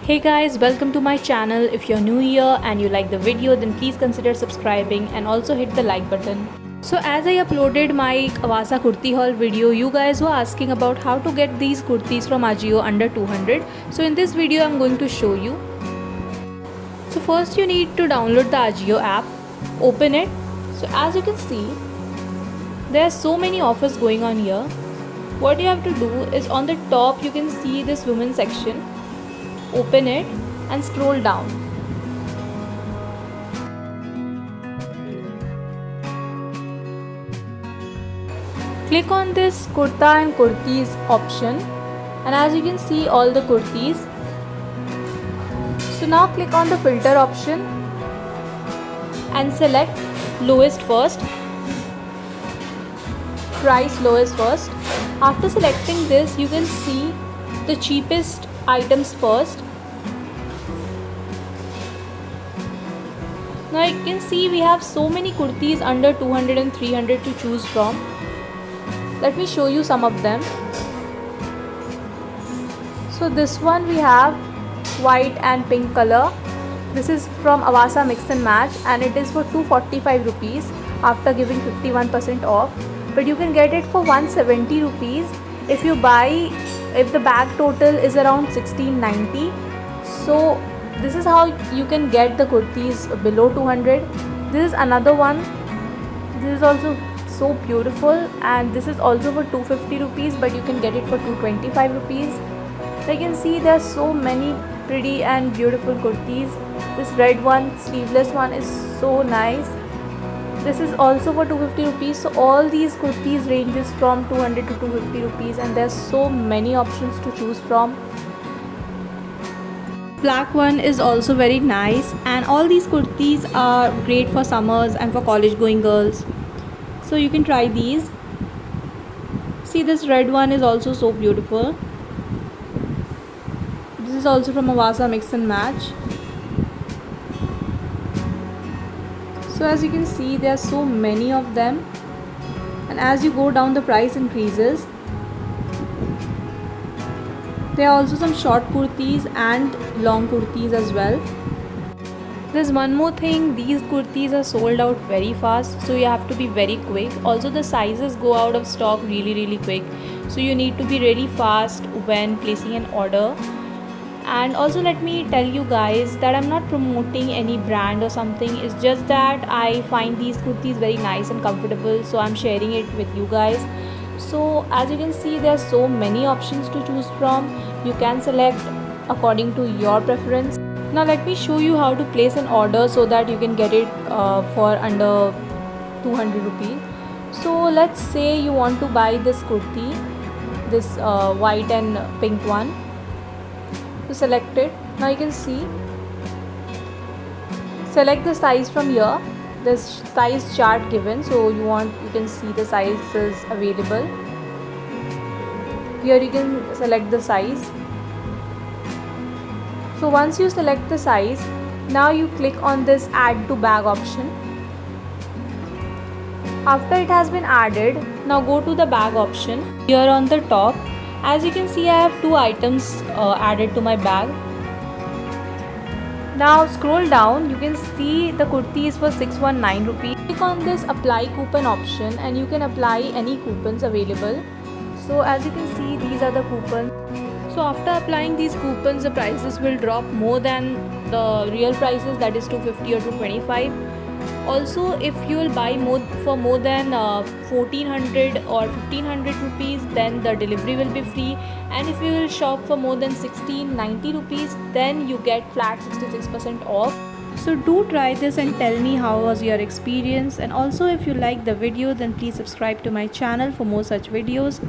Hey guys, welcome to my channel. If you're new here and you like the video, then please consider subscribing and also hit the like button. So as I uploaded my Awasa kurti haul video, you guys were asking about how to get these kurtis from Ajio under 200. So in this video I'm going to show you. So first you need to download the Ajio app, open it. So as you can see, there are so many offers going on here. What you have to do is on the top you can see this women's section. Open it and scroll down. Click on this kurta and kurtis option, and as you can see all the kurtis. So now click on the filter option and select lowest first, price lowest first. After selecting this, you can see the cheapest items first. Now you can see we have so many kurtis under 200 and 300 to choose from. Let me show you some of them. So this one we have white and pink color. This is from Awasa Mix and Match and it is for 245 rupees after giving 51% off. But you can get it for 170 rupees if you buy, if the bag total is around 1690. So this is how you can get the kurtis below 200. This is another one. This is also so beautiful and this is also for 250 rupees, but you can get it for 225 rupees. So you can see there are so many pretty and beautiful kurtis. This red one, sleeveless one is so nice. This is also for 250 rupees. So all these kurtis ranges from 200 to 250 rupees and there are so many options to choose from. Black one is also very nice and all these kurtis are great for summers and for college going girls. So you can try these. See, this red one is also so beautiful. This is also from Awasa Mix and Match. So as you can see, there are so many of them, and as you go down the price increases. There are also some short kurtis and long kurtis as well. There's one more thing, these kurtis are sold out very fast, so you have to be very quick. Also the sizes go out of stock really quick, so you need to be really fast when placing an order. And also let me tell you guys that I'm not promoting any brand or something. It's just that I find these kurtis very nice and comfortable, so I'm sharing it with you guys. So as you can see, there are so many options to choose from. You can select according to your preference. Now let me show you how to place an order so that you can get it for under 200 rupees. So let's say you want to buy this kurti, this white and pink one. So select it. Now you can see, select the size from here. There's size chart given, so you can see the sizes available. Here you can select the size. So once you select the size, now you click on this add to bag option. After it has been added, now go to the bag option. Here on the top, as you can see, I have two items added to my bag. Now scroll down, you can see the kurti is for 619 rupees. Click on this apply coupon option and you can apply any coupons available. So as you can see, these are the coupons. So after applying these coupons, the prices will drop more than the real prices, that is 250 or 225. Also, if you will buy for more than 1400 or 1500 rupees, then the delivery will be free. And if you will shop for more than 1690 rupees, then you get flat 66% off. So do try this and tell me how was your experience. And also if you like the video, then please subscribe to my channel for more such videos.